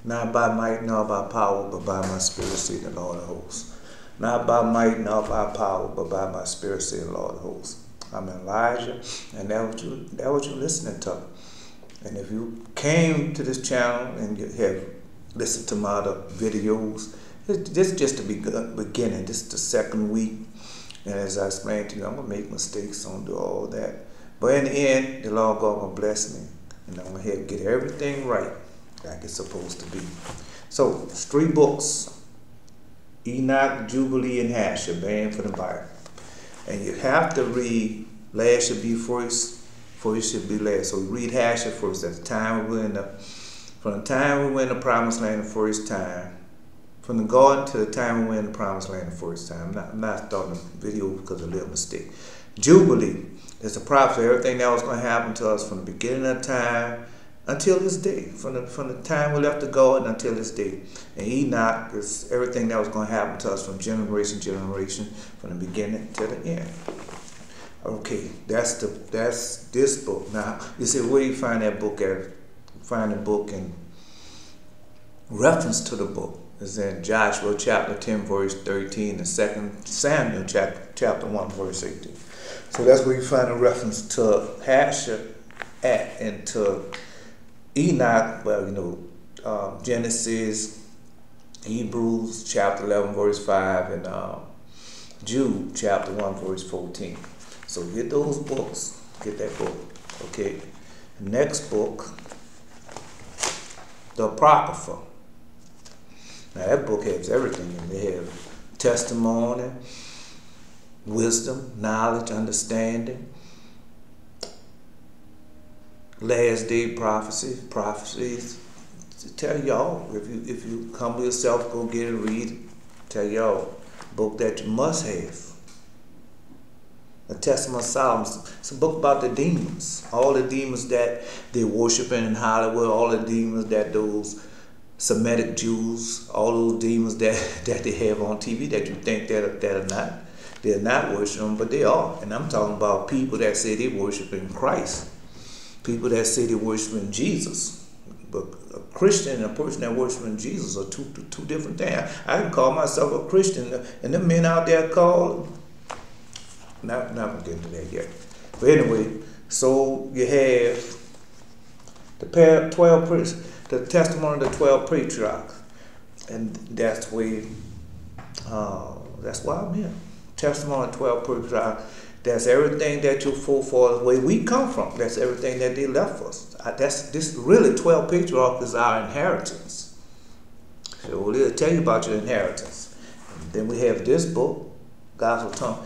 Not by might nor by power, but by my spirit, saith the Lord of hosts. Not by might nor by power, but by my spirit, saith the Lord of hosts. I'm Elijah, and that's what you're listening to. And if you came to this channel and you have listened to my other videos, this is just the beginning. This is the second week. And as I explained to you, I'm going to make mistakes. I'm going to do all that. But in the end, the Lord God will bless me. And I'm going to get everything right like it's supposed to be. So, it's 3 books. Enoch, Jubilee, and Hasher, banned for the Bible. And you have to read, last should be first, first should be last. So you read Hasher first. At the time we were from the time we went in the promised land the first time, from the garden to the time we went in the promised land the first time. I'm not starting the video because of a little mistake. Jubilee is a prophecy of everything that was going to happen to us from the beginning of time until this day. From the time we left the garden until this day. And Enoch is everything that was going to happen to us from generation to generation, from the beginning to the end. Okay, that's this book. Now, you say, where do you find that book at? Find the book in reference to the book. It's in Joshua chapter 10, verse 13, and 2 Samuel chapter 1, verse 18. So that's where you find a reference to Hasher at, and to Enoch, well, Genesis, Hebrews chapter 11, verse 5, and Jude chapter 1, verse 14. So get those books, get that book, okay? Next book, the Apocrypha. Now that book has everything in it. They have testimony, wisdom, knowledge, understanding, last day prophecies. To tell y'all, if you come with yourself, go get it, read it. Tell y'all, book that you must have. The Testament of Solomon. It's a book about the demons. All the demons that they're worshiping in Hollywood, all the demons that those Semitic Jews, all those demons that they have on TV that you think they're not worshiping, but they are. And I'm talking about people that say they worshiping Christ. People that say they worshiping Jesus. But a Christian and a person that worshiping Jesus are two different things. I can call myself a Christian, and the men out there call. Not going to get into that yet. But anyway, so you have the 12 priests, the testimony of the 12 patriarchs, and that's where that's why I'm here. Testimony of 12 patriarchs. That's everything that your forefathers, where we come from. That's everything that they left us. This really 12 patriarchs is our inheritance. So they'll tell you about your inheritance. And then we have this book, Gospel Tongue.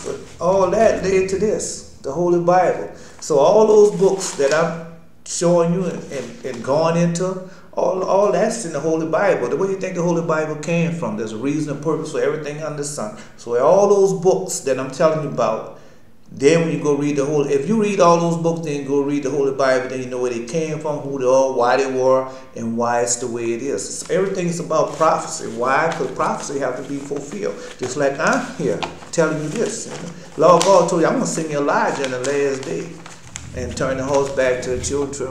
But all that led to this, the Holy Bible. So all those books that I'm showing you and going into, all that's in the Holy Bible. The way you think the Holy Bible came from, there's a reason and purpose for everything under the sun. So all those books that I'm telling you about, then when you go read the Holy, if you read all those books, then you go read the Holy Bible, then you know where they came from, who they are, why they were, and why it's the way it is. So everything is about prophecy. Why? Because prophecy have to be fulfilled. Just like I'm here telling you this. Lord God told you, I'm going to send you Elijah in the last day and turn the horse back to the children.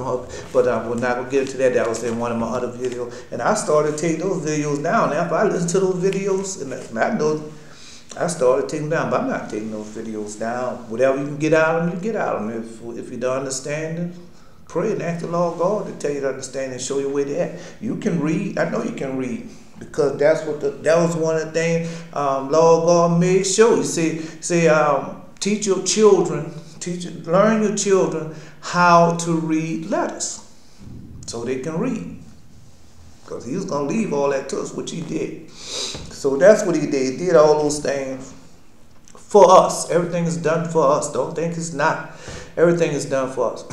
But we're not going to get into that. That was in one of my other videos. And I started taking those videos down. After I listened to those videos, and I know I started taking them down, but I'm not taking those videos down. Whatever you can get out of them, you get out of them. If you don't understand it, pray and ask the Lord God to tell you to understand and show you where they're at. You can read. I know you can read, because that was one of the things Lord God made sure. You say teach your children, learn your children how to read letters so they can read. Because he was going to leave all that to us, which he did. So that's what he did. He did all those things for us. Everything is done for us. Don't think it's not. Everything is done for us.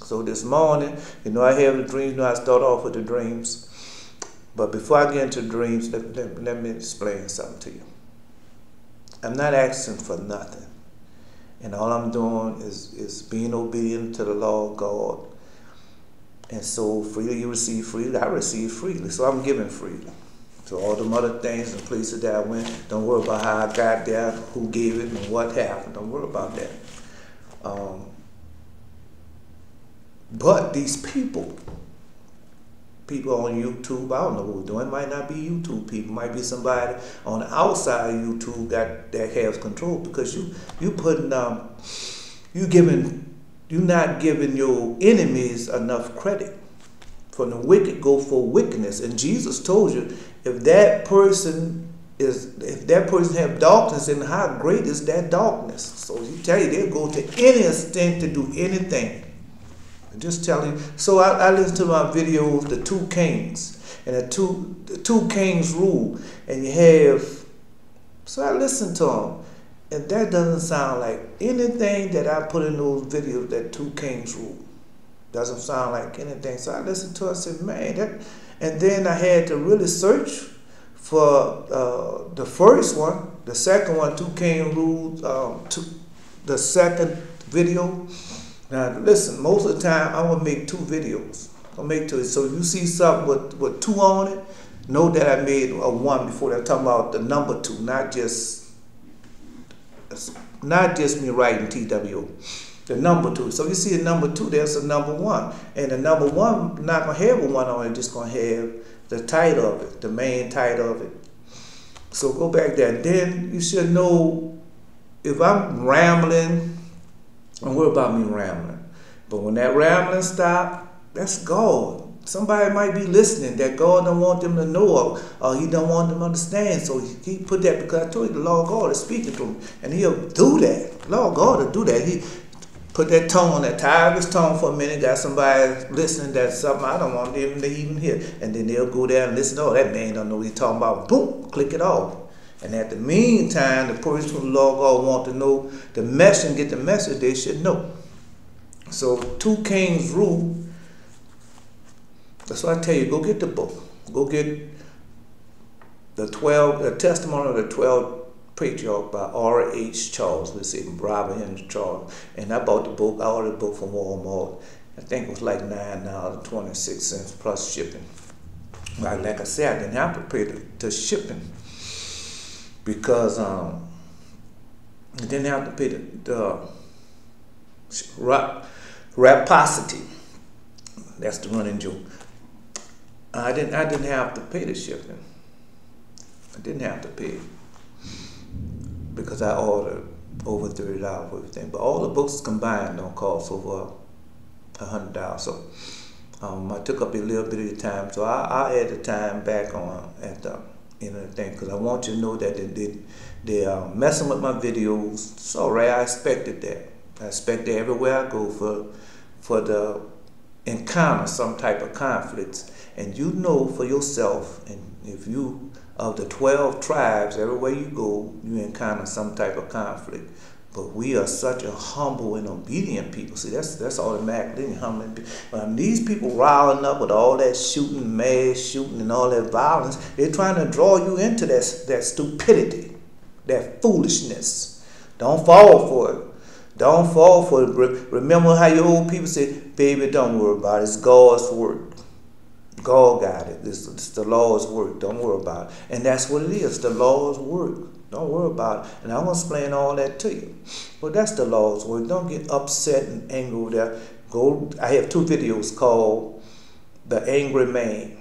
So this morning, I have the dreams. I start off with the dreams. But before I get into dreams, let me explain something to you. I'm not asking for nothing. And all I'm doing is being obedient to the Lord God. And so freely you receive freely. I receive freely. So I'm giving freely. So all them other things and places that I went, don't worry about how I got there, who gave it, and what happened. Don't worry about that. But these people people on YouTube. I don't know who's doing it. It might not be YouTube people. It might be somebody on the outside of YouTube that has control, because you putting you're not giving your enemies enough credit. For the wicked go for wickedness. And Jesus told you, if that person have darkness, and how great is that darkness? So he tell you they'll go to any extent to do anything. I'm just telling you. So I listen to my videos, the two kings, and the two kings rule, and you have. So I listen to them, and that doesn't sound like anything that I put in those videos. That two kings rule doesn't sound like anything. So I listened to it. I said, man, that. And then I had to really search for the first one, the second one, two king rules, the second video. Now listen, most of the time I will make two videos. I'll make two. So if you see something with two on it, know that I made a one before. I'm talking about the number two, not just me writing TWO. The number two. So you see a number two, there's a number one. And the number one not gonna have a one on it, just gonna have the title of it, the main title of it. So go back there. And then you should know, if I'm rambling, don't worry about me rambling. But when that rambling stop, that's God. Somebody might be listening that God don't want them to know, or he don't want them to understand. So he put that, because I told you the Lord God is speaking to him, and he'll do that. Lord God will do that. He put that tone, that tiger's tone for a minute, got somebody listening that's something I don't want them to even hear. And then they'll go there and listen, oh, that man don't know what he's talking about. Boom, click it off. And at the meantime, the person who the Lord God want to know the message and get the message, they should know. So two kings rule. That's why I tell you, go get the book. Go get the Testimony of the 12 Patriarchs by R.H. Charles. Let's see, Robert Henry Charles. And I bought the book. I ordered the book from Walmart. I think it was like $9.26 plus shipping. Like I said, I didn't have to pay the shipping, because I didn't have to pay the reciprocity. That's the running joke. I didn't have to pay the shipping. I didn't have to pay it, because I ordered over $30 for everything. But all the books combined don't cost over $100. So I took up a little bit of the time. So I'll add the time back on at the end of the thing, because I want you to know that they are messing with my videos. It's all right. I expected that. I expect that everywhere I go for the encounter some type of conflicts. And you know for yourself, and if you, of the 12 tribes, everywhere you go, you encounter some type of conflict. But we are such a humble and obedient people. See, that's automatically humbling. These people riling up with all that shooting, mass shooting, and all that violence, they're trying to draw you into that stupidity, that foolishness. Don't fall for it. Don't fall for it. Remember how your old people say, baby, don't worry about it. It's God's work. God got it. It's the Lord's work. Don't worry about it. And that's what it is, the Lord's work. Don't worry about it. And I'm going to explain all that to you. But that's the Lord's work. Don't get upset and angry with that. I have two videos called The Angry Man.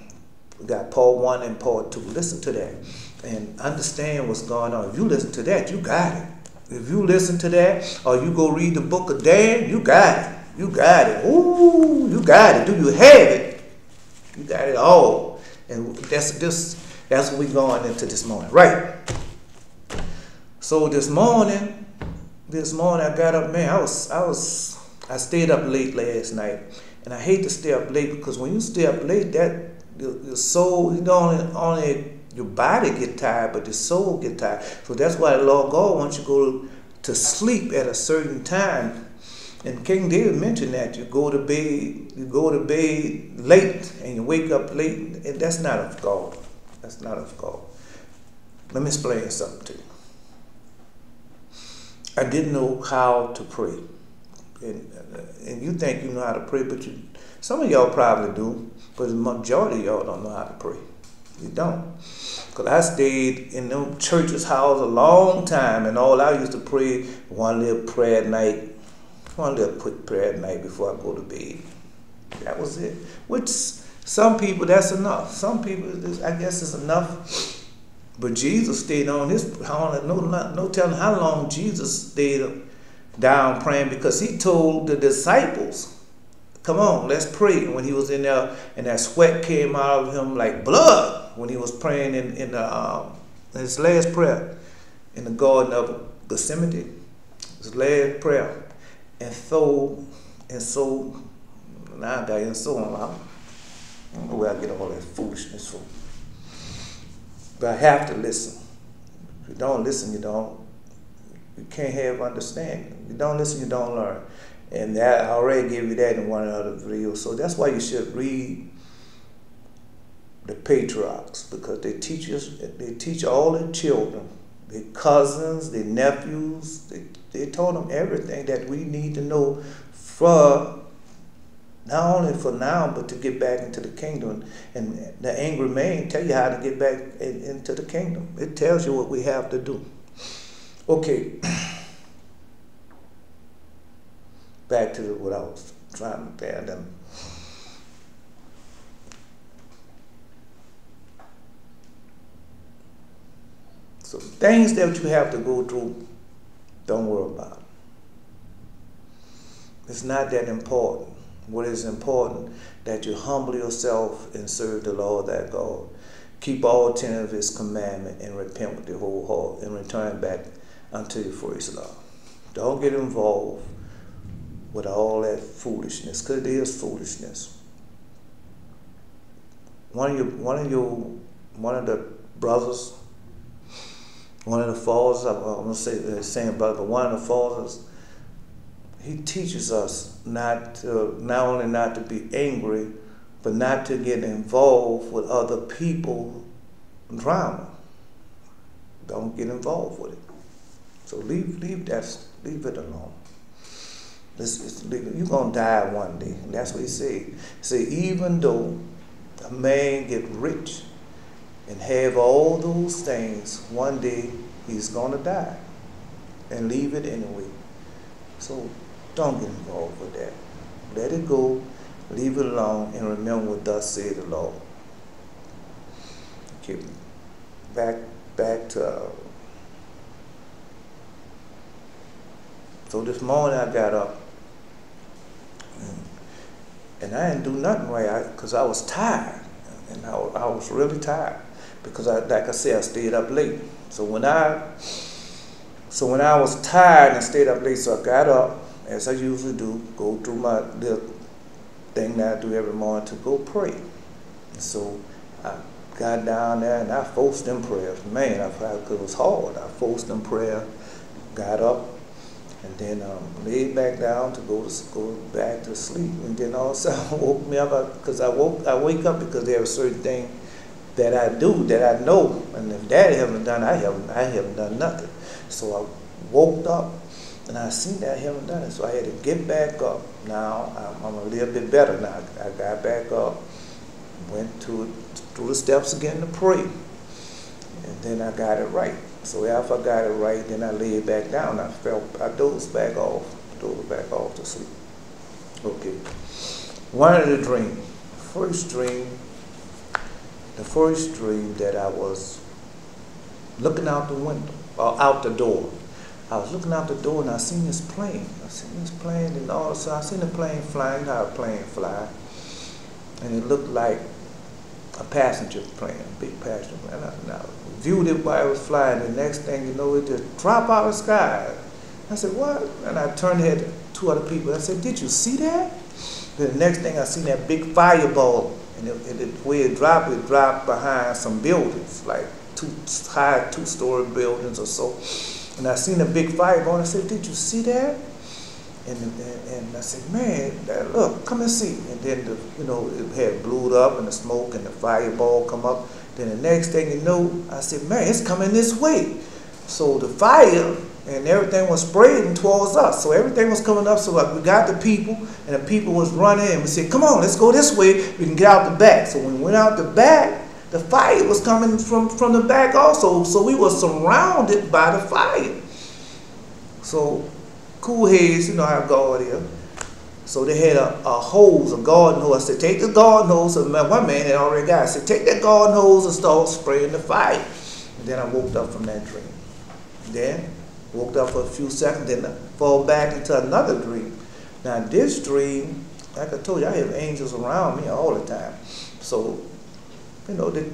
We got part 1 and part 2. Listen to that and understand what's going on. If you listen to that, you got it. If you listen to that, or you go read the book of Dan, you got it. You got it. Ooh, you got it. Do you have it? You got it all. And that's what we're going into this morning. Right. So this morning I got up, man, I stayed up late last night. And I hate to stay up late, because when you stay up late, that your soul, you don't only your body get tired, but the soul get tired. So that's why the Lord God wants you to go to sleep at a certain time. And King David mentioned that you go to bed late and you wake up late, and that's not of God. That's not of God. Let me explain something to you. I didn't know how to pray, and you think you know how to pray, but some of y'all probably do, but the majority of y'all don't know how to pray. You don't. Because I stayed in them churches' house a long time, and all I used to pray, one little prayer at night, one little quick prayer at night before I go to bed. That was it. Which Some people, that's enough. Some people, I guess it's enough. But Jesus stayed on his, no telling how long Jesus stayed down praying, because he told the disciples, come on, let's pray. And when he was in there and that sweat came out of him like blood when he was praying in his last prayer in the Garden of Gethsemane, his last prayer. And so, now I got in so on. I don't know where I get all that foolishness from. But I have to listen. If you don't listen, you can't have understanding. If you don't listen, you don't learn. And that, I already gave you that in one of the videos. So that's why you should read the patriarchs, because they teach all their children, their cousins, their nephews. They taught them everything that we need to know for not only for now, but to get back into the kingdom. And the angry man tell you how to get back into the kingdom. It tells you what we have to do. Okay. Back to what I was trying to tell them. So things that you have to go through, don't worry about it. It's not that important. What is important, that you humble yourself and serve the Lord thy God. Keep all 10 of his commandments and repent with your whole heart and return back unto your first love. Don't get involved with all that foolishness, because it is foolishness. One of the brothers, one of the fathers, I'm gonna say the same brother, but one of the fathers, he teaches us not only not to be angry, but not to get involved with other people drama. Don't get involved with it. So leave it alone. You're gonna die one day, and that's what he said. He said, even though a man get rich and have all those things, one day he's gonna die, and leave it anyway. So don't get involved with that. Let it go, leave it alone, and remember what thus said the Lord. Okay, back to. So this morning I got up, and I didn't do nothing right because I was tired, and I was really tired because like I said, I stayed up late. So when I was tired and stayed up late, so I got up, as I usually do, go through my little thing that I do every morning to go pray. And so I got down there and I forced them prayers. Man, because it was hard. I forced them prayer, got up, and then laid back down to go back to sleep. And then all of a sudden woke me up, because I wake up because there are certain things that I do that I know, and if Daddy haven't done, I haven't done nothing. So I woke up and I seen that I haven't done it, so I had to get back up. Now I'm a little bit better now. I got back up, went through the steps again to pray, and then I got it right. So after I got it right, then I laid back down. I dozed back off to sleep. Okay. One of the dreams, the first dream that I was looking out the window, or out the door. I was looking out the door and I seen this plane. And all of a sudden I seen the plane flying, how a plane fly. And it looked like a passenger plane, a big passenger plane. And I viewed it while it was flying. The next thing you know, it just dropped out of the sky. I said, what? And I turned to two other people. I said, did you see that? Then the next thing I seen that big fireball. And where it dropped behind some buildings, like two-story buildings or so. And I seen a big fireball, and I said, did you see that? And I said, man, look, come and see. And then, it had blew up, and the smoke and the fireball come up. Then the next thing you know, I said, man, it's coming this way. So the fire and everything was spreading towards us. So everything was coming up. So we got the people, and the people was running, and we said, come on, let's go this way. We can get out the back. So when we went out the back, the fire was coming from the back also. So we were surrounded by the fire. So cool heads, you know how God is. So they had a hose, a garden hose. I said, take the garden hose. So one man had already got it. I said, take that garden hose and start spraying the fire. And then I woke up from that dream. Then woke up for a few seconds, then I fall back into another dream. Now this dream, like I told you, I have angels around me all the time. So, you know, they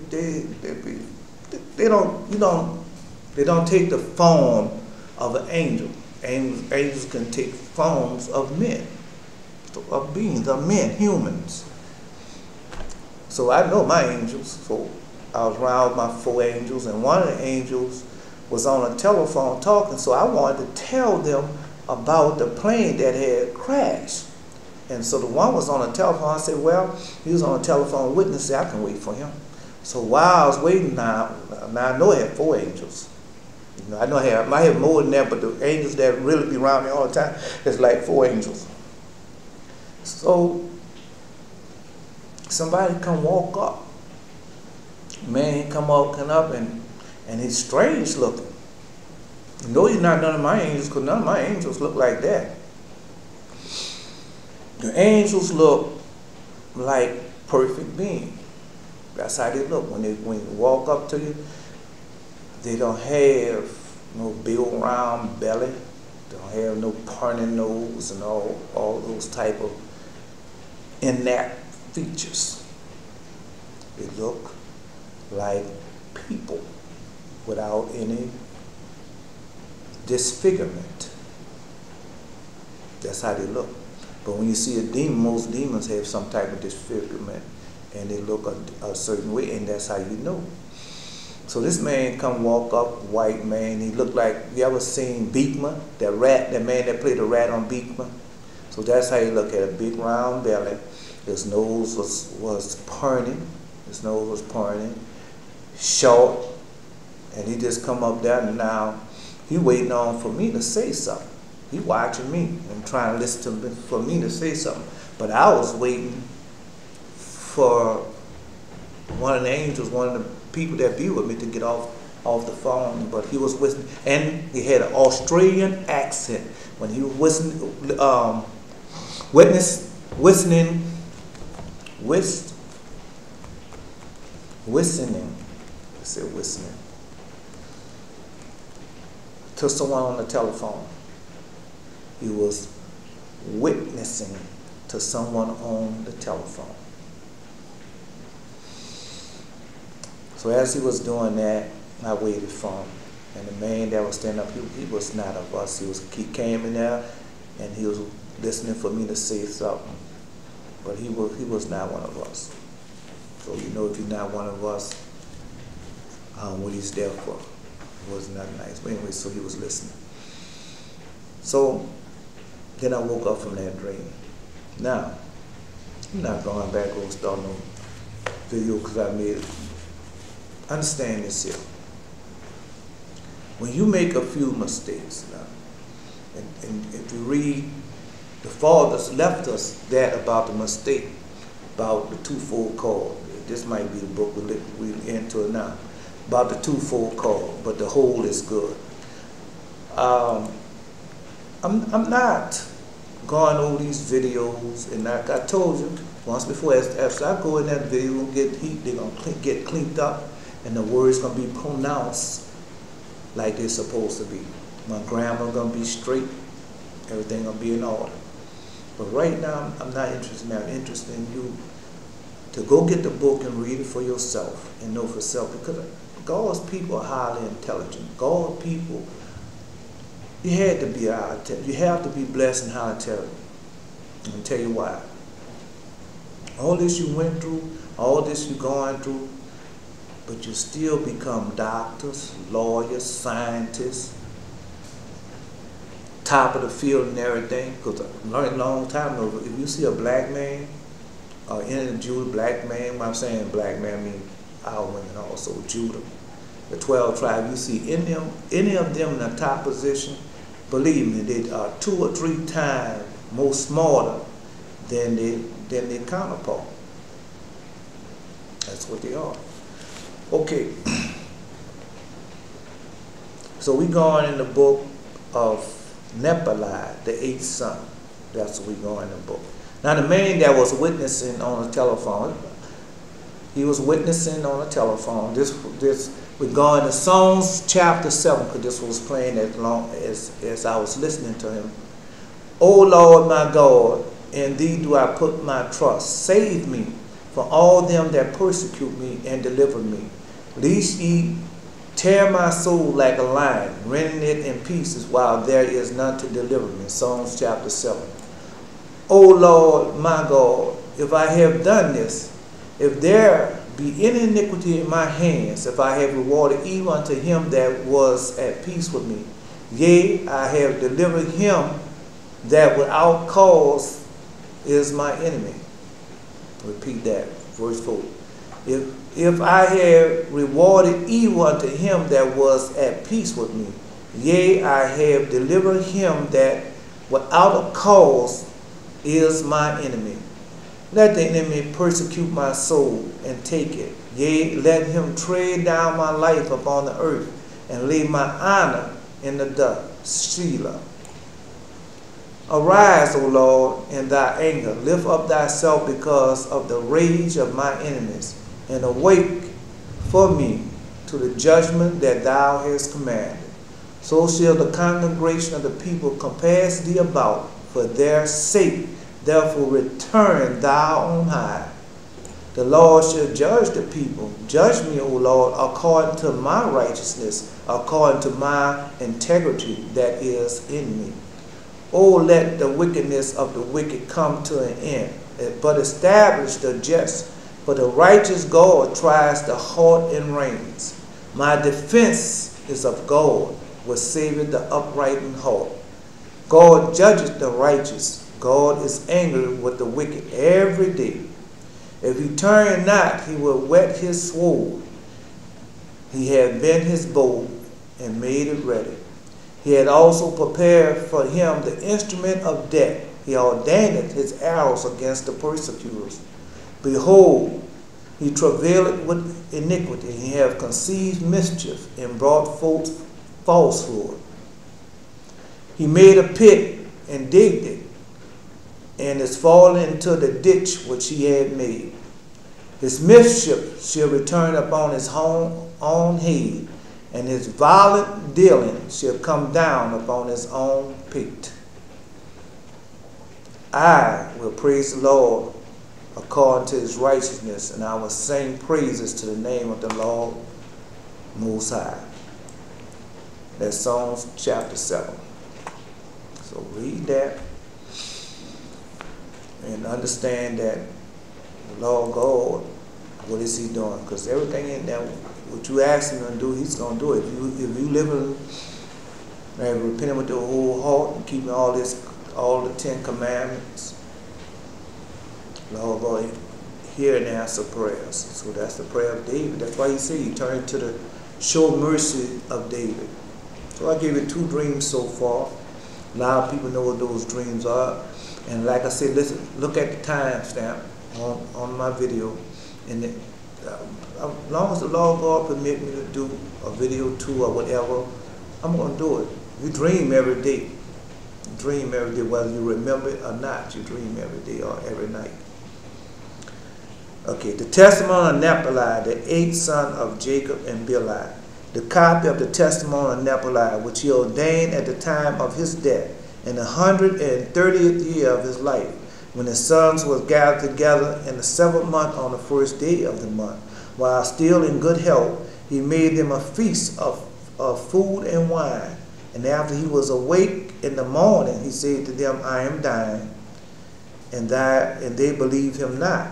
don't take the form of an angel. Angels can take forms of men, of beings, of men, humans. So I know my angels. So I was around with my 4 angels, and one of the angels was on a telephone talking, so I wanted to tell them about the plane that had crashed. And so the one was on the telephone. I said, well, he was on the telephone witness. I can wait for him. So while I was waiting now I know I had 4 angels. You know, I know I might have more than that, but the angels that really be around me all the time, it's like 4 angels. So somebody come walk up. Man come up and he's strange looking. You know he's not none of my angels, because none of my angels look like that. The angels look like perfect beings. That's how they look. When they walk up to you, they don't have no big round belly. They don't have no pointy nose and all those type of innate features. They look like people without any disfigurement. That's how they look. But when you see a demon, most demons have some type of disfigurement, and they look a certain way, and that's how you know. So this man come walk up, white man. He looked like, you ever seen Beekman, that man that played the rat on Beekman? So that's how he looked, at a big round belly. His nose was pointy. His nose was pointy, short, and he just come up there, and now he waiting on for me to say something. He watching me and trying to listen to me for me to say something. But I was waiting for one of the angels, one of the people that be with me, to get off the phone. But he was listening, and he had an Australian accent when he was listening. To someone on the telephone. He was witnessing to someone on the telephone. So as he was doing that, I waited for him. And the man that was standing up, he was not of us. He came in there and he was listening for me to say something. But he was not one of us. So you know, if you're not one of us, what he's there for. It was not nice. But anyway, so he was listening. So then I woke up from that dream. Now, I'm not going back and start no video because I made it. Understand this here. When you make a few mistakes now, and if you read, the fathers left us that about the mistake, about the twofold call. This might be the book we're into it now. About the twofold call, but the whole is good. I'm not going over these videos, and like I told you once before, after I go in that video and get heat, they're going to get cleaned up, and the words going to be pronounced like they're supposed to be. My grammar going to be straight, everything going to be in order. But right now, I'm not interested in that. I'm interested in you to go get the book and read it for yourself and know for yourself, because God's people are highly intelligent. God's people, you had to be highly intelligent. You have to be blessed and highly intelligent. And I'll tell you why. All this you went through, all this you're going through, but you still become doctors, lawyers, scientists, top of the field and everything. Because I learned a long time ago, if you see a black man, or any of Judah, black man, when I'm saying black man, I mean our women also, Judah, the 12 tribes, you see any of them in a top position, believe me, they are 2 or 3 times more smarter than their counterpart. That's what they are. Okay. So we going in the book of Nepali, the 8th son. That's what we going in the book. Now the man that was witnessing on the telephone, he was witnessing on the telephone. We're going to Psalms chapter 7, because this was playing as long as I was listening to him. O Lord my God, in thee do I put my trust. Save me from all them that persecute me and deliver me. Lest ye tear my soul like a lion, rending it in pieces while there is none to deliver me. Psalms chapter 7. O Lord my God, if I have done this, if there be any iniquity in my hands, if I have rewarded evil unto him that was at peace with me, yea, I have delivered him that without cause is my enemy. Repeat that, verse 4. If I have rewarded evil unto him that was at peace with me, yea, I have delivered him that without a cause is my enemy. Let the enemy persecute my soul and take it. Yea, let him tread down my life upon the earth and lay my honor in the dust. Selah. Arise, O Lord, in thy anger. Lift up thyself because of the rage of my enemies, and awake for me to the judgment that thou hast commanded. So shall the congregation of the people compass thee about for their sake. Therefore return thou on high. The Lord shall judge the people. Judge me, O Lord, according to my righteousness, according to my integrity that is in me. O let the wickedness of the wicked come to an end, but establish the just. For the righteous God tries the heart and reins. My defense is of God, which saveth the upright in heart. God judges the righteous. God is angry with the wicked every day. If he turn not, he will whet his sword. He had bent his bow and made it ready. He had also prepared for him the instrument of death. He ordained his arrows against the persecutors. Behold, he travailed with iniquity. He hath conceived mischief and brought forth falsehood. He made a pit and digged it, and is fallen into the ditch which he had made. His mischief shall return upon his own head, and his violent dealing shall come down upon his own pate. I will praise the Lord according to his righteousness, and I will sing praises to the name of the Lord Most High. That's Psalms chapter 7. So read that and understand that the Lord God, what is he doing? Because everything in there, what you ask him to do, he's going to do it. If you live and repenting with your whole heart and keeping all the 10 commandments, Lord God, hear and answer prayers. So that's the prayer of David. That's why he said he turned to the show mercy of David. So I gave you 2 dreams so far. A lot of people know what those dreams are. And like I said, listen, look at the timestamp on my video. And as long as the Lord God permit me to do a video 2 or whatever, I'm going to do it. You dream every day. You dream every day, whether you remember it or not. You dream every day or every night. Okay, the testimony of Naphtali, the 8th son of Jacob and Bilhah. The copy of the testimony of Naphtali, which he ordained at the time of his death, in the 130th year of his life, when his sons was gathered together in the 7th month on the 1st day of the month. While still in good health, he made them a feast of food and wine. And after he was awake in the morning, he said to them, I am dying. And they believed him not.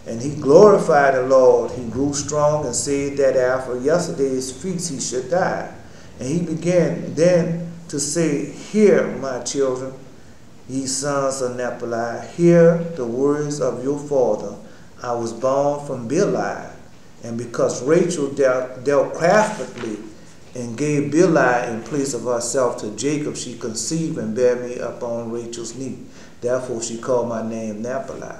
And he glorified the Lord. He grew strong and said that after yesterday's feast he should die. And he began then to say, Hear, my children, ye sons of Naphtali, hear the words of your father. I was born from Bilhah, and because Rachel dealt craftily and gave Bilhah in place of herself to Jacob, she conceived and bare me upon Rachel's knee. Therefore she called my name Naphtali.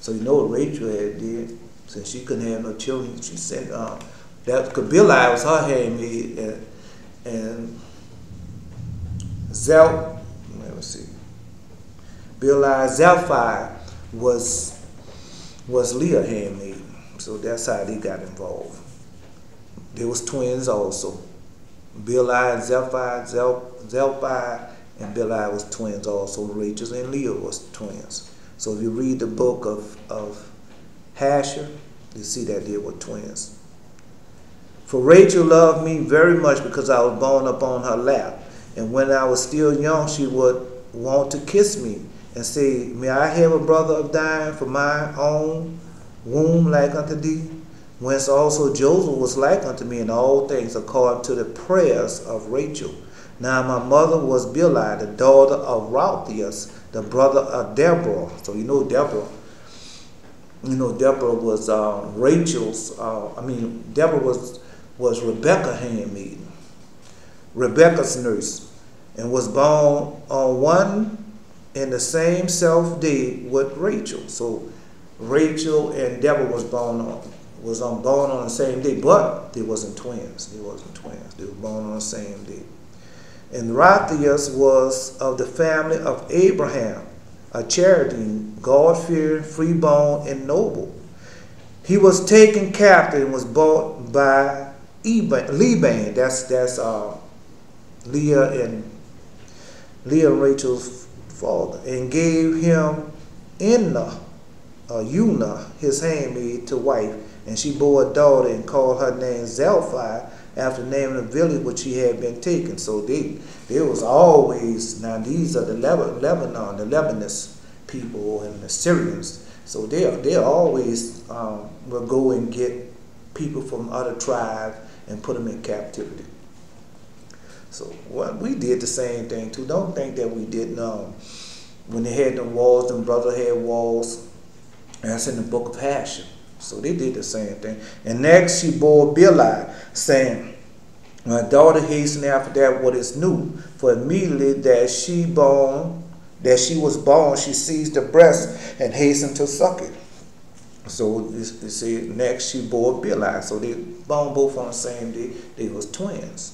So you know what Rachel had did, since she couldn't have no children. She sent that because Bilhah was her handmaid, and Bilhah Zelphai was Leah handmaid. So that's how they got involved. There was twins also. Bilhah and Zelphi and Bilhah was twins also. Rachel and Leah was twins. So if you read the book of Hasher, you see that they were twins. For Rachel loved me very much because I was born upon her lap. And when I was still young, she would want to kiss me and say, may I have a brother of thine for my own womb like unto thee? Whence also Joseph was like unto me in all things according to the prayers of Rachel. Now my mother was Bilhah, the daughter of Ralphius, the brother of Deborah. So you know Deborah. You know Deborah was Rachel's. Deborah was Rebekah's handmaid, Rebekah's nurse, and was born on one and the same self day with Rachel. So Rachel and Deborah was born on the same day, but they wasn't twins. They wasn't twins. They were born on the same day. And Ralphius was of the family of Abraham, a Chaldean, God-fearing, free-born, and noble. He was taken captive and was bought by Laban. That's Leah and Rachel's father, and gave him Eunah, his handmaid, to wife. And she bore a daughter and called her name Zelphi, after the name of the village which he had been taken. So there was always, now these are the Lebanon, the Lebanese people and the Syrians. So they always will go and get people from other tribes and put them in captivity. So we did the same thing too. Don't think that we didn't. When they had them walls, them brothers had walls. That's in the book of Hashem. So they did the same thing. And next she bore Bilhah, saying, my daughter hastened after that what is new. For immediately that she was born, she seized the breast and hastened to suck it. So you see, next she bore Bilhah. So they born both on the same day. They was twins.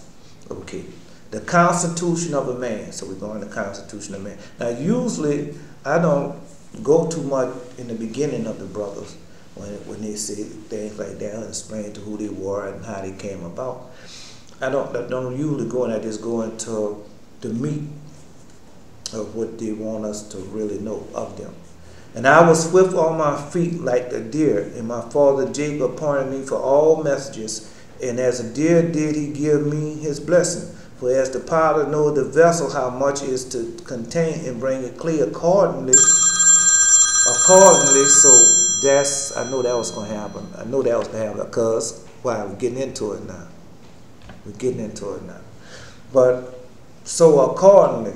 Okay. The constitution of a man. So we're going to the constitution of man. Now usually I don't go too much in the beginning of the brothers when they say things like that and explain to who they were and how they came about. I don't usually go in. I just go into the meat of what they want us to really know of them. And I was swift on my feet like a deer, and my father Jacob appointed me for all messages, and as a deer did he give me his blessing. For as the potter knows the vessel how much is to contain and bring it clear accordingly, so I know that was going to happen. I know that was going to happen because, wow, we're getting into it now. We're getting into it now. But, so accordingly,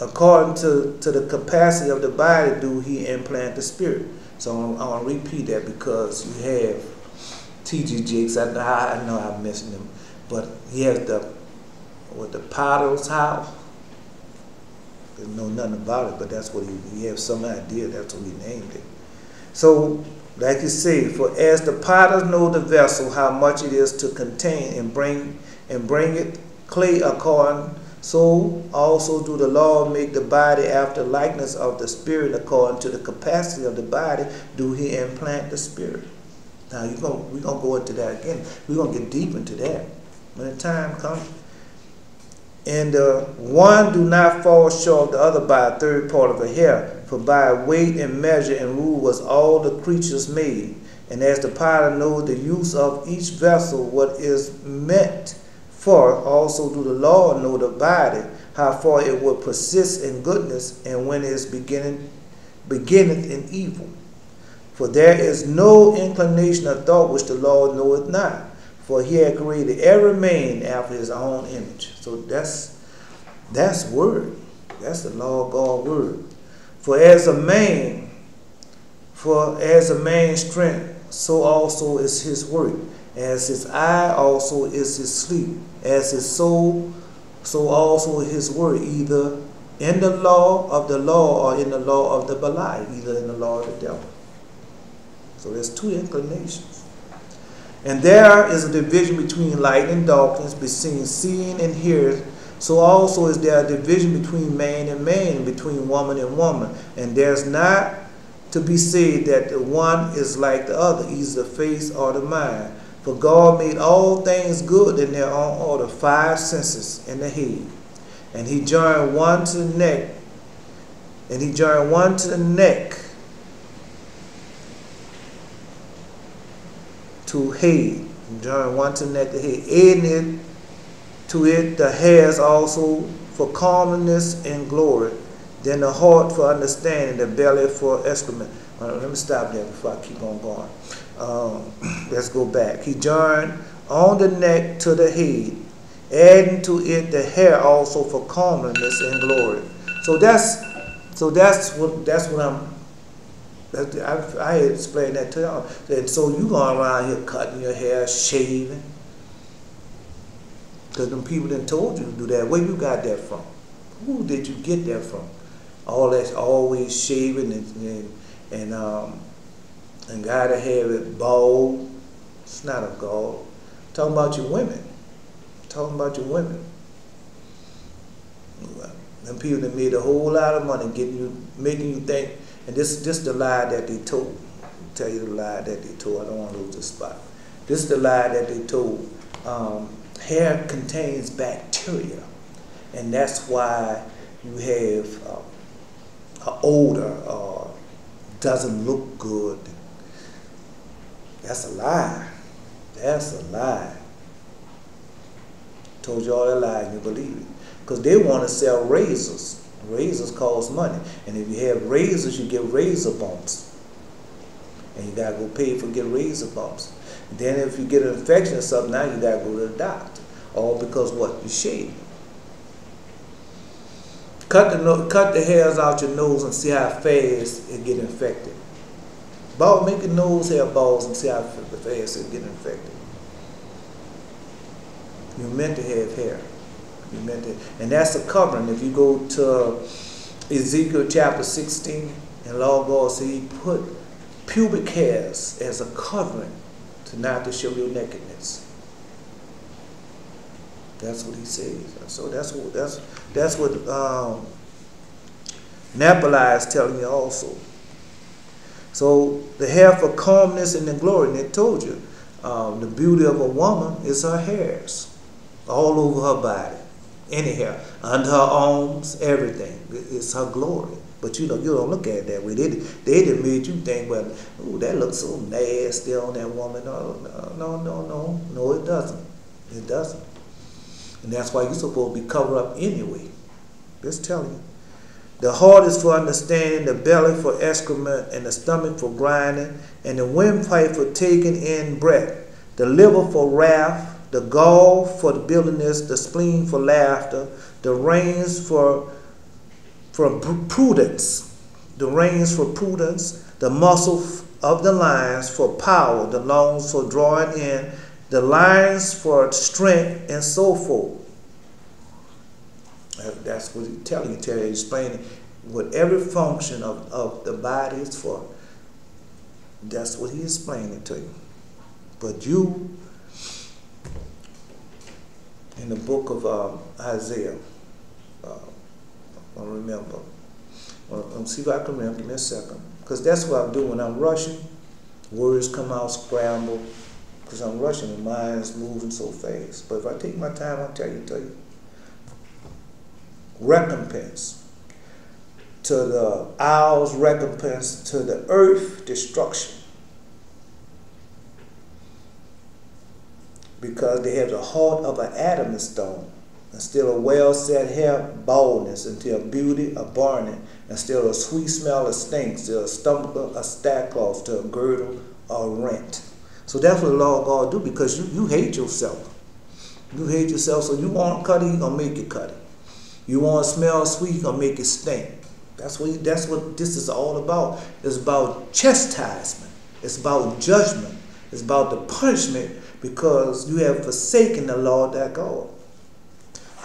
according to the capacity of the body do he implant the spirit. So I'm going to repeat that because you have T.G. Jakes. I know I mentioned him, but he has the potter's house. I don't know nothing about it, but that's what he has some idea. That's what he named it. So, like you say, for as the potter know the vessel, how much it is to contain and bring it clay according, so also do the Lord make the body after likeness of the spirit, according to the capacity of the body do he implant the spirit. Now we're gonna go into that again. We're gonna get deep into that when the time comes. And one do not fall short of the other by a third part of a hair, for by weight and measure and rule was all the creatures made. And as the potter knows the use of each vessel, what is meant for, also do the Lord know the body, how far it will persist in goodness, and when it is beginneth in evil. For there is no inclination of thought which the Lord knoweth not. For he had created every man after his own image. So that's word. That's the Lord God word. For as a man's strength, so also is his work. As his eye also is his sleep. As his soul, so also his word, either in the law of the law or in the law of the Belial, either in the law of the devil. So there's two inclinations. And there is a division between light and darkness, between seeing and hearing, So also is there a division between man and man, and between woman and woman. And there's not to be said that the one is like the other, either the face or the mind. For God made all things good in their own order, 5 senses in the head. And he joined one to the neck, to head. Joined one to the neck to head. Adding it to it the hairs also for calmness and glory, then the heart for understanding, the belly for excrement. Let me stop there before I keep on going. Let's go back. He joined on the neck to the head, adding to it the hair also for calmness and glory. That's what I had explained that to y'all. And so you going around here cutting your hair, shaving, because them people that told you to do that. Where you got that from? Who did you get that from? All that's always shaving and gotta have it bald. It's not a God. Talking about your women. Them people that made a whole lot of money making you think, and this the lie that they told. I'll tell you the lie that they told. I don't want to lose this spot. This is the lie that they told. Hair contains bacteria, and that's why you have an odor or doesn't look good. That's a lie. Told you all that lie and you believe it. Because they want to sell razors. Razors cost money. And if you have razors, you get razor bumps. And you got to go pay for getting razor bumps. And then if you get an infection or something, now you got to go to the doctor. All because what? You shave. Cut the hairs out your nose and see how fast it get infected. Make your nose hair balls and see how fast it get infected. You're meant to have hair. And that's a covering. If you go to Ezekiel chapter 16, and Lord God said he put pubic hairs as a covering to show your nakedness. That's what he says. So that's what Napoli is telling you also. So the hair for calmness and the glory, and it told you the beauty of a woman is her hairs all over her body. Any hair, under her arms, everything. It's her glory. But you don't look at it that way. They didn't made you think, well, ooh, that looks so nasty on that woman. No, it doesn't. It doesn't. And that's why you're supposed to be covered up anyway. Just telling you. The heart is for understanding, the belly for excrement, and the stomach for grinding, and the windpipe for taking in breath, the liver for wrath, the gall for the bitterness, the spleen for laughter, the reins for prudence, the muscle of the lions for power, the lungs for drawing in, the lions for strength, and so forth. That's what he's telling you, explaining what every function of the body is for. That's what he's explaining to you. But you, in the book of Isaiah, I remember. Let's see if I can remember. Give me a second. Because that's what I do when I'm rushing. Words come out scrambled. Because I'm rushing, my mind is moving so fast. But if I take my time, I'll tell you. Recompense. To the owl's recompense, to the earth destruction. Because they have the heart of an adamant stone, and still a well-set hair, baldness, until beauty, a burning, and still a sweet smell, a stink, still a stomach, a sackcloth, to a girdle, a rent. So that's what the Lord God do, because you hate yourself. You hate yourself, so you want cutty, He gonna make it cutty. You want to smell sweet, He gonna make it stink. That's what this is all about. It's about chastisement. It's about judgment. It's about the punishment, because you have forsaken the Lord thy God.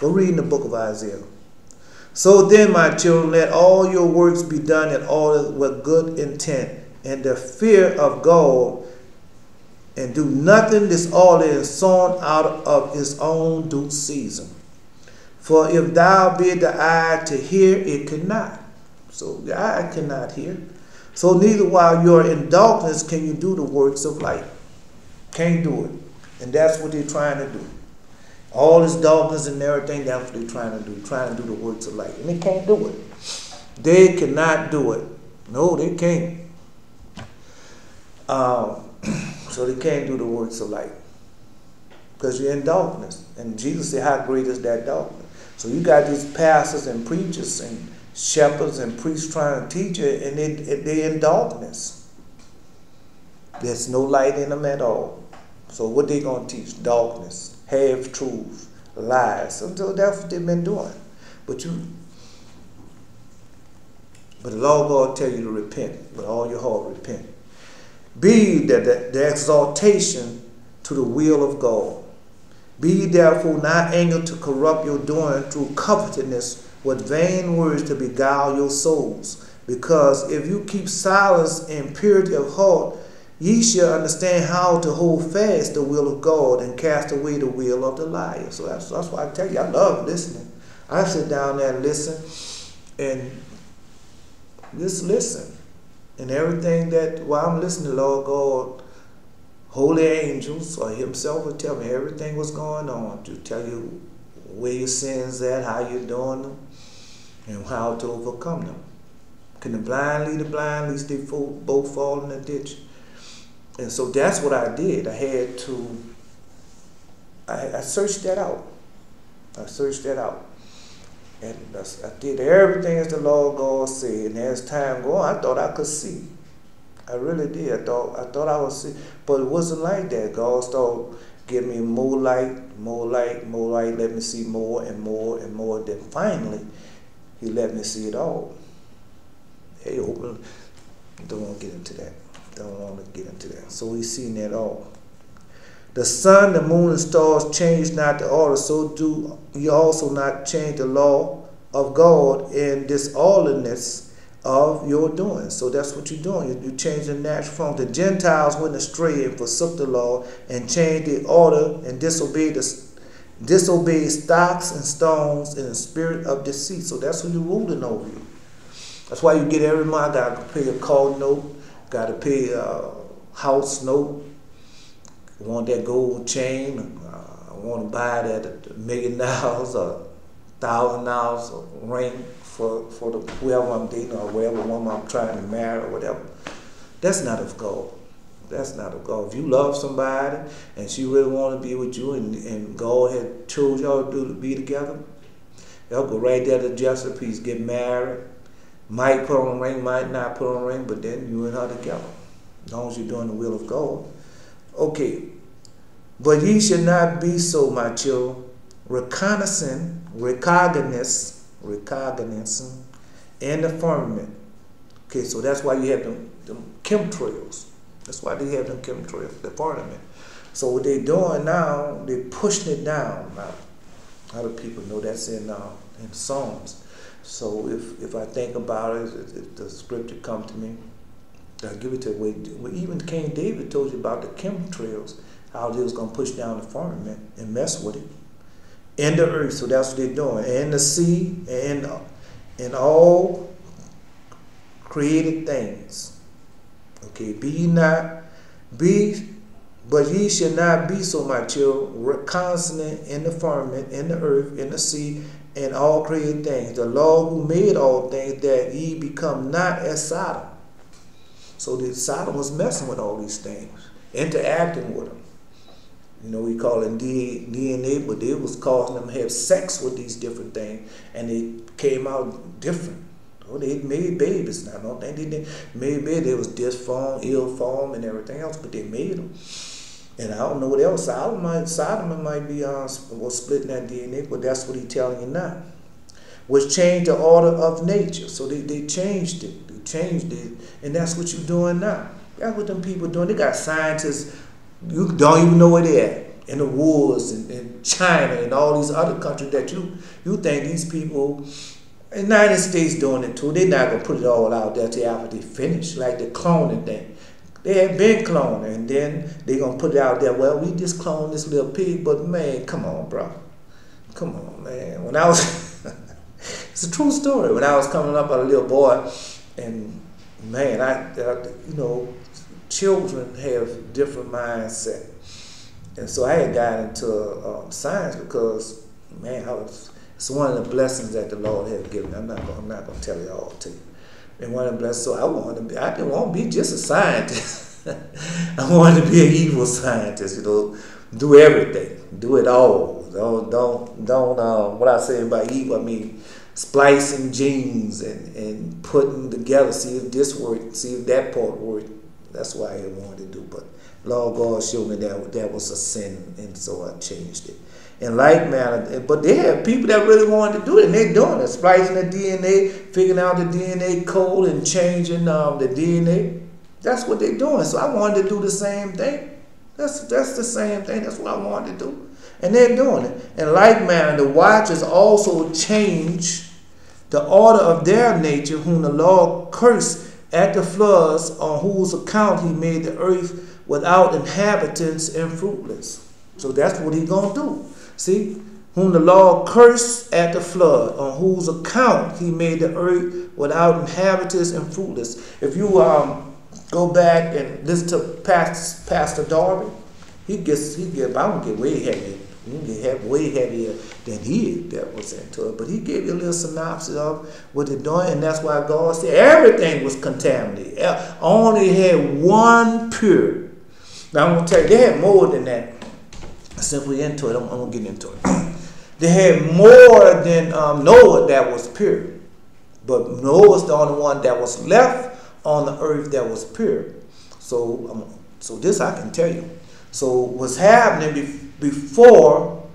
Go read in the book of Isaiah. So then, my children, let all your works be done in order with good intent, and the fear of God, and do nothing disorderly and sown out of his own due season. For if thou be the eye to hear, it cannot. So the eye cannot hear. So neither while you're in darkness can you do the works of light. Can't do it. And that's what they're trying to do. All this darkness and everything, that's what they're trying to do. Trying to do the works of light. And they can't do it. They cannot do it. No, they can't. So they can't do the works of light. Because you're in darkness. And Jesus said, how great is that darkness? So you got these pastors and preachers and shepherds and priests trying to teach you, and they're in darkness. There's no light in them at all. So what they going to teach? Darkness, half-truth, lies. So that's what they've been doing. But the Lord God tell you to repent. With all your heart, repent. Be the exaltation to the will of God. Be ye therefore not angered to corrupt your doing through covetousness with vain words to beguile your souls. Because if you keep silence and purity of heart, ye shall understand how to hold fast the will of God and cast away the will of the liar. So that's why I tell you, I love listening. I sit down there and listen and just listen. And everything that while I'm listening, Lord God, holy angels or himself will tell me everything was going on, to tell you where your sins at, how you're doing them, and how to overcome them. Can the blind lead the blind, lest they both fall in the ditch? And so that's what I did. I searched that out. I searched that out. And I did everything as the Lord God said. And as time go on, I thought I could see. I really did. I thought I would see. But it wasn't like that. God started giving me more light, more light, more light. Let me see more and more and more. Then finally, he let me see it all. Hey, open. Don't want to get into that. Don't want to get into that. So we seen that all. The sun, the moon, and stars change not the order, so do ye also not change the law of God in disorderliness of your doing. So that's what you're doing. You change the natural form. The Gentiles went astray and forsook the law and changed the order and disobeyed stocks and stones in the spirit of deceit. So that's who you're ruling over you. That's why you get every month, got to pay a car note, got to pay a house note. I want that gold chain. I want to buy that $1 million or $1,000 ring for the whoever I'm dating or whoever woman I'm trying to marry or whatever. That's not of God. That's not of God. If you love somebody and she really want to be with you and God had chose y'all to be together, y'all go right there to Justice Peace, get married. Might put on a ring, might not put on a ring, but then you and her together. As long as you're doing the will of God. Okay. But ye should not be so, my children, recognizing in the firmament. Okay, so that's why you have them chemtrails. That's why they have them chemtrails, the firmament. So what they're doing now, they're pushing it down. Now, other people know that's in Psalms. So if I think about it, if the scripture come to me, I'll give it to you. Even King David told you about the chemtrails, how they was going to push down the firmament and mess with it. In the earth, so that's what they're doing. In the sea, and in all created things. Okay, but ye shall not be so, my children, constant in the firmament, in the earth, in the sea, and all created things. The Lord who made all things, that ye become not as Sodom. So Sodom was messing with all these things, interacting with them. You know, we call it DNA, but they was causing them to have sex with these different things, and they came out different. Oh, they made babies now. I don't think they did. Maybe they was disformed, ill-formed, and everything else, but they made them. And I don't know what else. Sodom might be was splitting that DNA, but that's what he's telling you now. Which changed the order of nature. So they changed it. They changed it, and that's what you're doing now. That's what them people doing. They got scientists. You don't even know where they're at. In the wars, in China, and all these other countries that you think these people, the United States doing it too. They're not going to put it all out there till after they finish, like the cloning thing. They had been cloning, and then they're going to put it out there, well, we just cloned this little pig, but man, come on, bro. Come on, man. When I was, it's a true story. When I was coming up, as a little boy, and man, you know, children have different mindset, and so I had gotten into science because, man, it's one of the blessings that the Lord has given me. I'm not gonna tell you all to you. And one of the blessings, so I didn't want to be just a scientist. I wanted to be an evil scientist, you know, do everything, do it all. Don't what I say about evil, I mean splicing genes and putting together, see if this worked, see if that part worked. That's what I wanted to do. But Lord God showed me that was a sin, and so I changed it. In like manner, but they have people that really wanted to do it, and they're doing it, splicing the DNA, figuring out the DNA code and changing the DNA. That's what they're doing. So I wanted to do the same thing. That's the same thing. That's what I wanted to do. And they're doing it. In like manner, the watchers also change the order of their nature, whom the Lord cursed at the floods, on whose account he made the earth without inhabitants and fruitless. So that's what he's going to do. See? Whom the Lord cursed at the flood, on whose account he made the earth without inhabitants and fruitless. If you go back and listen to Pastor Darby, I don't get way heavier. You can get way heavier than that was into it. But he gave you a little synopsis of what they're doing, and that's why God said everything was contaminated. Only had one pure. Now I'm going to tell you, they had more than that. Simply into it, I'm going to get into it. They had more than Noah that was pure. But Noah was the only one that was left on the earth that was pure. So this I can tell you. So what's happening before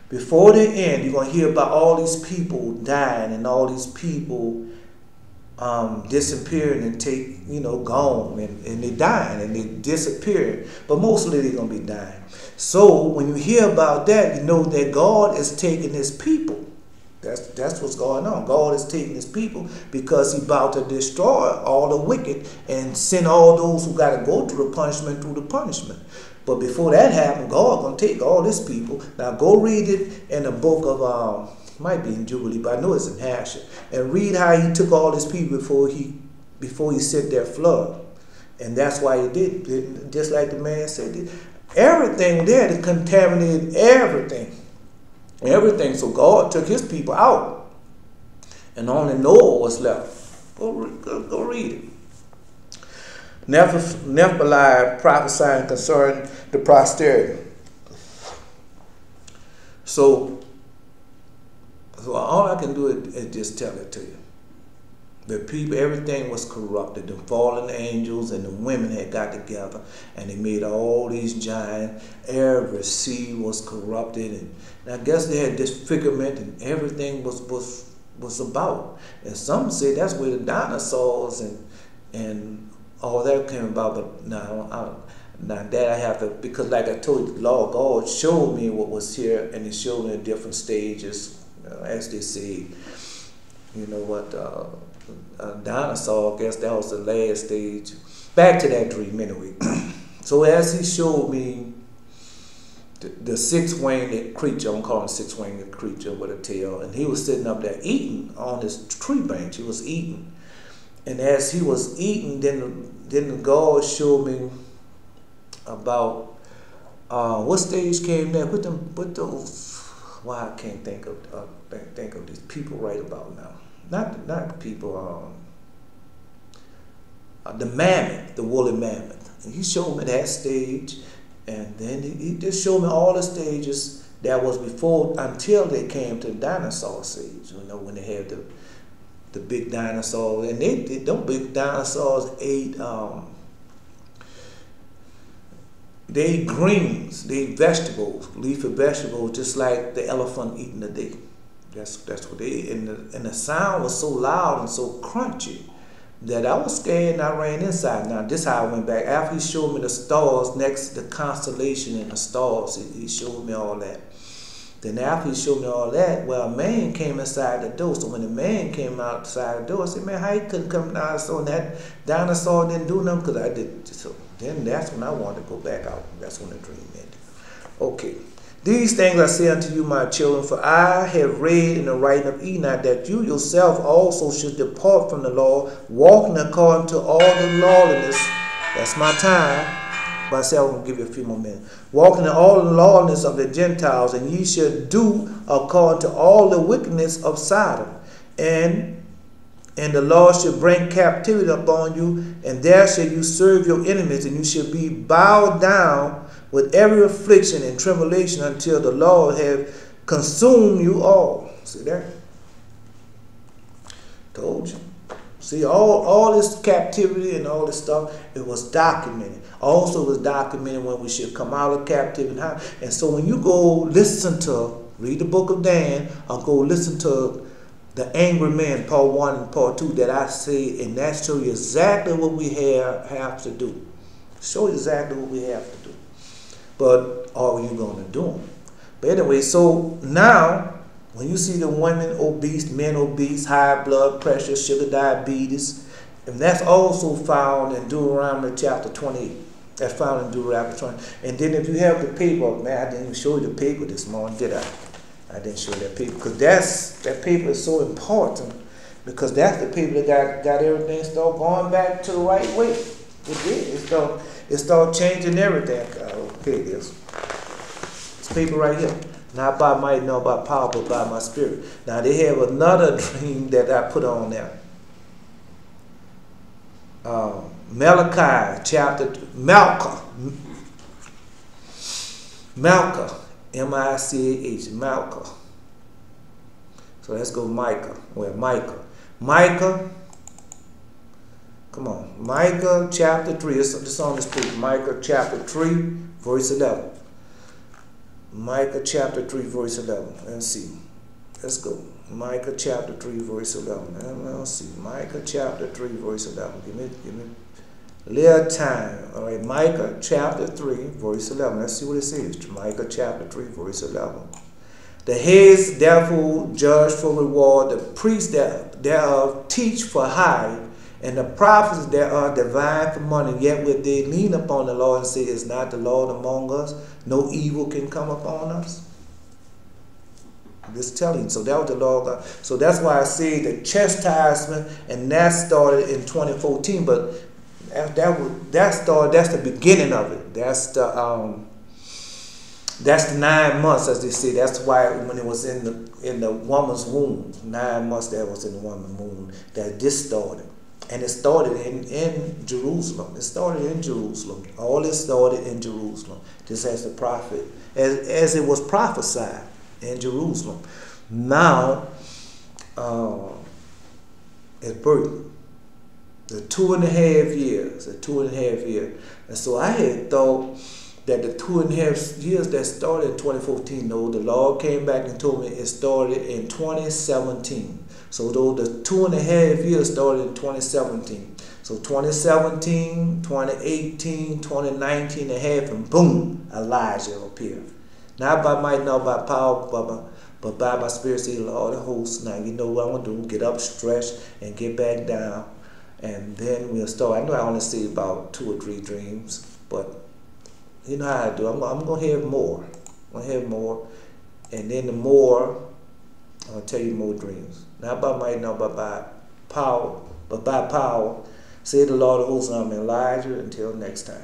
the end, you're going to hear about all these people dying and all these people disappearing and gone, and they dying and they disappearing. But mostly they're going to be dying. So when you hear about that, you know that God is taking his people. That's what's going on. God is taking his people because he's about to destroy all the wicked and send all those who got to go through the punishment. But before that happened, God going to take all his people. Now go read it in the book of, might be in Jubilee, but I know it's in Hashir. And read how he took all his people before he sent that flood. And that's why he did it. Just like the man said, everything there, they contaminated everything. Everything. So God took his people out. And only Noah was left. Go read it. Nephilim prophesying concerning the posterity. So all I can do is just tell it to you. The people, everything was corrupted. The fallen angels and the women had got together and they made all these giants. Every seed was corrupted, and I guess they had disfigurement, and everything was about. And some say that's where the dinosaurs and all that came about. But now that I have to, because like I told you, the Lord God showed me what was here, and he showed me the different stages, as they say. You know what? Dinosaur, I guess that was the last stage. Back to that dream anyway. So as he showed me the six-winged creature, I'm calling six-winged creature with a tail, and he was sitting up there eating on this tree branch. He was eating. And as he was eating, then God showed me about what stage came there. Put those. Why I can't think of these people right about now. Not people. The mammoth, the woolly mammoth. And he showed me that stage, and then he just showed me all the stages that was before until they came to the dinosaur stage. You know, when they had the big dinosaurs, and them big dinosaurs ate they ate greens, they ate vegetables, leafy vegetables, just like the elephant eating today. That's what they ate. And the sound was so loud and so crunchy that I was scared and I ran inside. Now this is how I went back. After he showed me the stars next to the constellation and the stars, he showed me all that. Then after he showed me all that, well, a man came inside the door. So when the man came outside the door, I said, man, how you couldn't come down? So that dinosaur didn't do nothing because I did. So then that's when I wanted to go back out. That's when the dream ended. Okay. These things I say unto you, my children, for I have read in the writing of Enoch that you yourself also should depart from the law, walking according to all the lawlessness. That's my time. But I said I'm going to give you a few more minutes. Walking in all the lawlessness of the Gentiles, and ye should do according to all the wickedness of Sodom. And the Lord shall bring captivity upon you, and there shall you serve your enemies, and you shall be bowed down with every affliction and tribulation until the Lord have consumed you all. See that? Told you. See, all this captivity and all this stuff, it was documented. Also, it was documented when we should come out of captivity. And so when you go listen to, read the book of Dan, or go listen to the angry man, part 1 and part 2, that I say, and that show you exactly what we have to do. Show you exactly what we have to do. But are you going to do them? But anyway, so now, when you see the women obese, men obese, high blood pressure, sugar diabetes, and that's also found in Deuteronomy chapter 28. That's found in Deuteronomy 20. And then if you have the paper, man, I didn't even show you the paper this morning, did I? I didn't show you that paper, because that paper is so important, because that's the paper that got everything started going back to the right way. It did. It started changing everything. Okay, this paper right here. Not by might, nor by power, but by my spirit. Now they have another dream that I put on there. Malachi chapter, Malchah, M-I-C-A-H, Malchah. So let's go Micah. Where Micah, come on. Micah chapter 3, it's on this page. Micah chapter 3, verse 11. Micah chapter 3, verse 11. Let's see. Let's go. Micah chapter 3, verse 11. Let's see. Micah chapter 3, verse 11. Give me a little time. All right. Micah chapter 3, verse 11. Let's see what it says. Micah chapter 3, verse 11. The heads therefore judge for reward, the priests thereof teach for hire, and the prophets thereof divine for money. Yet would they lean upon the Lord and say, is not the Lord among us? No evil can come upon us. This telling. So that was the Lord God. So that's why I say the chastisement, and that started in 2014. But that's the beginning of it. That's the 9 months, as they say. That's why when it was in the woman's womb, 9 months that was in the woman's womb, that this started. And it started in Jerusalem. It started in Jerusalem. All this started in Jerusalem. Just as the prophet, as it was prophesied in Jerusalem. Now, at birth, the 2.5 years, And so I had thought that the 2.5 years that started in 2014, no, the Lord came back and told me it started in 2017. So though the 2.5 years started in 2017. So 2017, 2018, 2019 and a half, and boom, Elijah appeared. Not by might, not by power, but by my spirit, say, Lord of hosts. Now you know what I'm going to do. Get up, stretch, and get back down. And then we'll start. I know I only see about 2 or 3 dreams, but you know how I do. I'm going to have more. I'm going to have more. And then the more, I'll tell you more dreams. Not by might, not by power, but by power. Say the Lord of hosts, I'm Elijah. Until next time.